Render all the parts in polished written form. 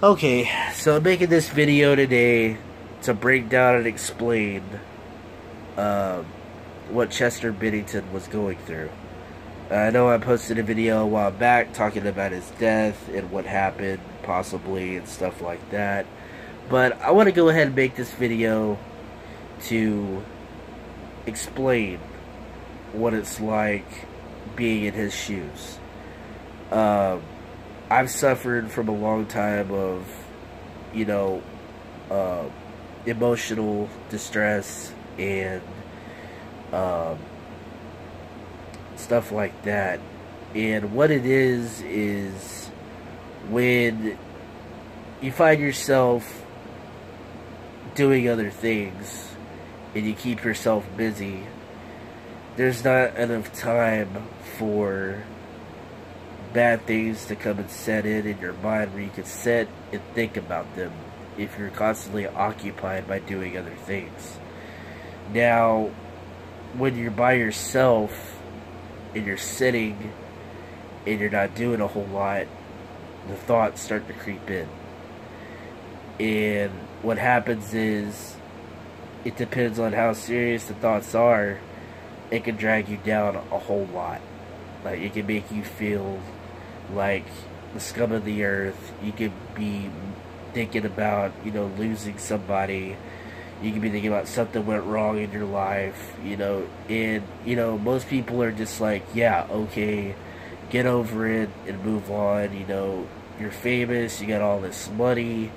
Okay, so I'm making this video today to break down and explain um, what Chester Bennington was going through. I know I posted a video a while back talking about his death and what happened, possibly, and stuff like that. But I want to go ahead and make this video to explain what it's like being in his shoes. Um, I've suffered from a long time of, you know, uh, emotional distress and um, stuff like that. And what it is when you find yourself doing other things and you keep yourself busy, there's not enough time for bad things to come and set in your mind where you can sit and think about them if you're constantly occupied by doing other things. Now, when you're by yourself and you're sitting and you're not doing a whole lot, the thoughts start to creep in. And what happens is, it depends on how serious the thoughts are, it can drag you down a whole lot. Like, it can make you feel like the scum of the earth. You could be thinking about, losing somebody. You could be thinking about something went wrong in your life, and, most people are just like, yeah, okay, get over it and move on. You're famous, you got all this money,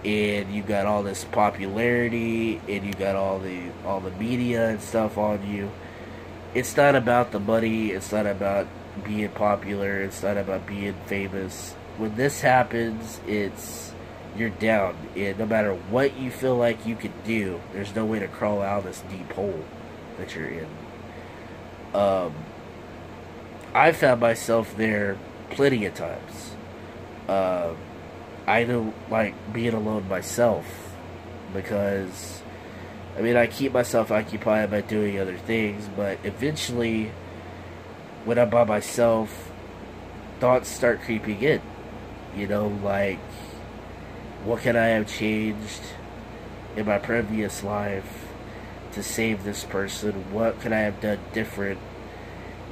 and you got all this popularity, and you got all the media and stuff on you. It's not about the money, it's not about being popular, it's not about being famous. When this happens, you're down, and no matter what you feel like you can do, there's no way to crawl out of this deep hole that you're in. I found myself there plenty of times. I don't like being alone myself, because I keep myself occupied by doing other things, but eventually, when I'm by myself, thoughts start creeping in. Like, what could I have changed in my previous life to save this person? What could I have done different,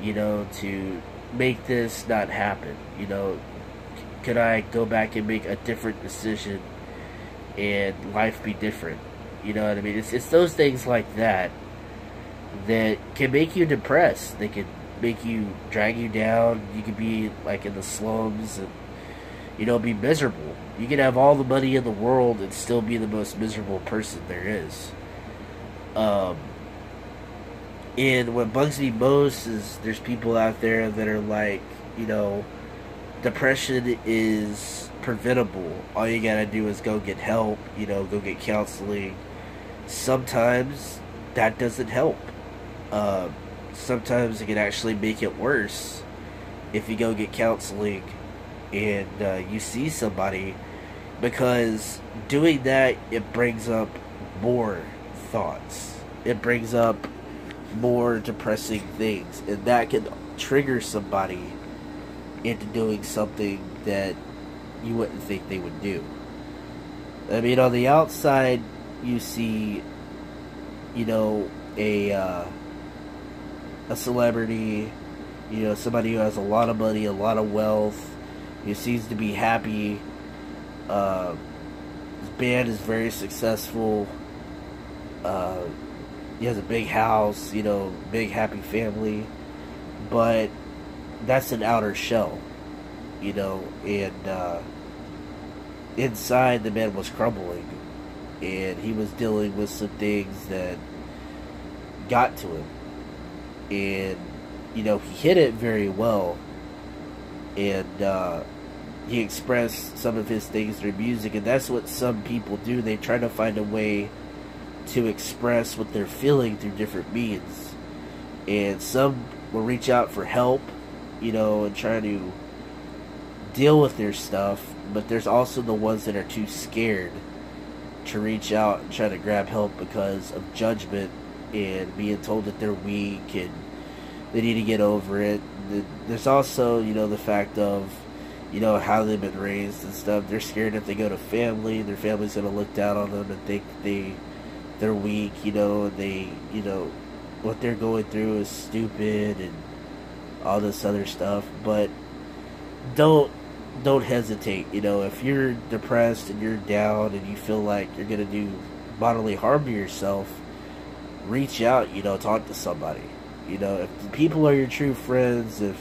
to make this not happen? Could I go back and make a different decision and life be different? You know what I mean? It's those things like that that can make you depressed. They can make you, drag you down. You could be like in the slums and, be miserable. You can have all the money in the world and still be the most miserable person there is. And what bugs me most is there's people out there that are like, depression is preventable. All you gotta do is go get help, go get counseling. Sometimes that doesn't help. Sometimes it can actually make it worse if you go get counseling and you see somebody, because doing that, it brings up more thoughts. It brings up more depressing things, and that can trigger somebody into doing something that you wouldn't think they would do. On the outside, you see, a celebrity, somebody who has a lot of money, a lot of wealth, who seems to be happy. His band is very successful. He has a big house, big happy family, but that's an outer shell, and inside the man was crumbling, and he was dealing with some things that got to him, and he hid it very well, and he expressed some of his things through music, and that's what some people do. They try to find a way to express what they're feeling through different means, and some will reach out for help, and try to deal with their stuff, but there's also the ones that are too scared to reach out and try to grab help because of judgment and being told that they're weak and they need to get over it. There's also, the fact of, you know, how they've been raised and stuff. They're scared if they go to family, their family's gonna look down on them and think they're weak, you know, and you know, what they're going through is stupid and all this other stuff. But don't hesitate, you know, if you're depressed and you're down and you feel like you're gonna do bodily harm to yourself, reach out, you know, talk to somebody. You know, if people are your true friends, if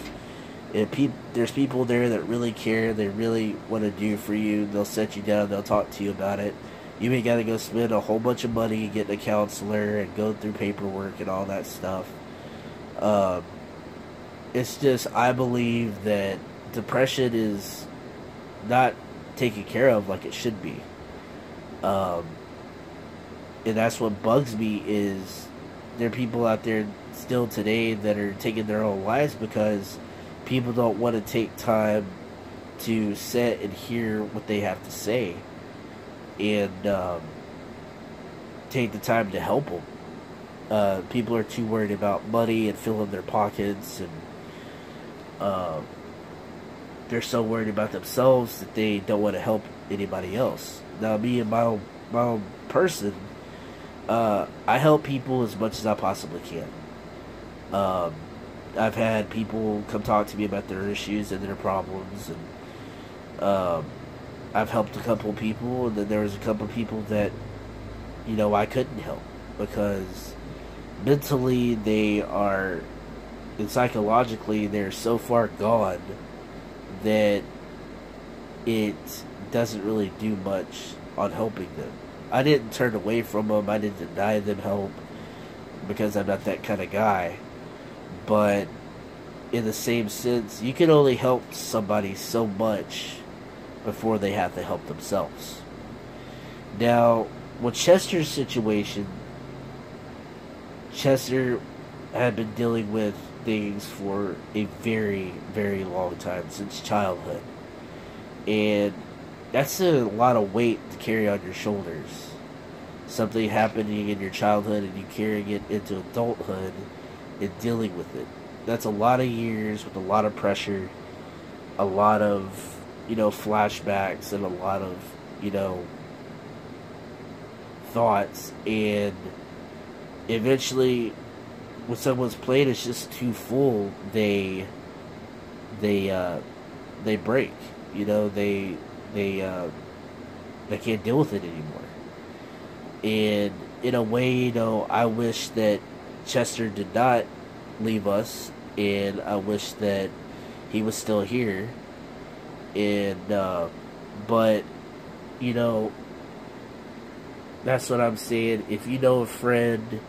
there's people there that really care, they really want to do for you, they'll sit you down, they'll talk to you about it. You ain't got to go spend a whole bunch of money getting a counselor and go through paperwork and all that stuff. It's just, I believe that depression is not taken care of like it should be. And that's what bugs me, is there are people out there still today that are taking their own lives because people don't want to take time to sit and hear what they have to say and take the time to help them. People are too worried about money and filling their pockets, and they're so worried about themselves that they don't want to help anybody else. Now, me and my own person, I help people as much as I possibly can. I've had people come talk to me about their issues and their problems, and I've helped a couple of people, and then there was a couple of people that, you know, I couldn't help because mentally they are, and psychologically they're so far gone that it doesn't really do much on helping them. I didn't turn away from them, I didn't deny them help, because I'm not that kind of guy. But in the same sense, you can only help somebody so much before they have to help themselves. Now, with Chester's situation, Chester had been dealing with things for a very, very long time, since childhood. And that's a lot of weight to carry on your shoulders. Something happening in your childhood and you carrying it into adulthood and dealing with it. That's a lot of years with a lot of pressure, a lot of, you know, flashbacks, and a lot of, you know, thoughts. And eventually, when someone's plate is just too full, they break. You know, they can't deal with it anymore. And in a way, you know, I wish that Chester did not leave us, and I wish that he was still here. And but, you know, that's what I'm saying. If you know a friend,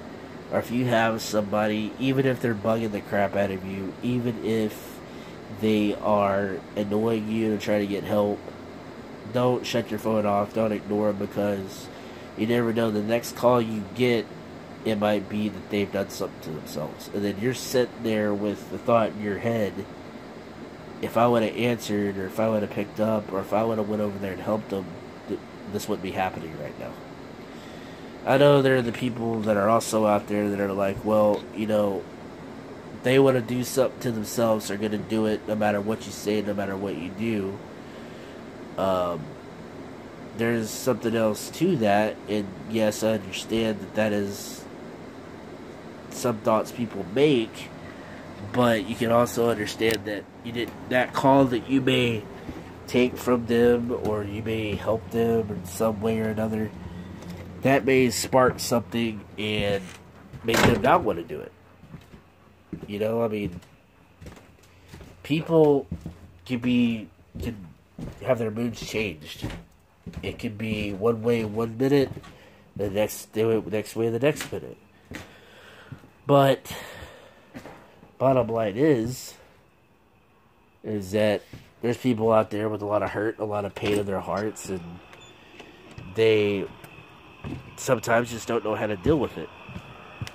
or if you have somebody, even if they're bugging the crap out of you, even if they are annoying you and trying to get help, don't shut your phone off, don't ignore them, because you never know, the next call you get, it might be that they've done something to themselves. And then you're sitting there with the thought in your head, if I would have answered, or if I would have picked up, or if I would have went over there and helped them, this wouldn't be happening right now. I know there are the people that are also out there that are like, well, you know, they want to do something to themselves, they're going to do it no matter what you say, no matter what you do. There's something else to that, and yes, I understand that is some thoughts people make, but you can also understand that that call that you may take from them, or you may help them in some way or another, that may spark something and make them not want to do it. You know, I mean, people can have their moods changed. It can be one way 1 minute, the next way the next minute. But bottom line is that there's people out there with a lot of hurt, a lot of pain in their hearts, and they sometimes just don't know how to deal with it.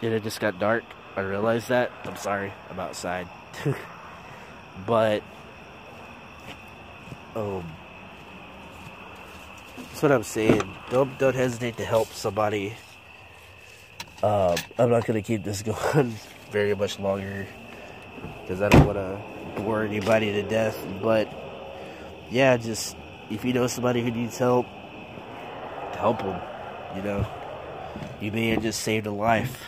And it just got dark. I realized that. I'm sorry. I'm outside. But that's what I'm saying. Don't hesitate to help somebody. I'm not going to keep this going very much longer, because I don't want to bore anybody to death. But yeah, just if you know somebody who needs help them. You know, you may have just saved a life.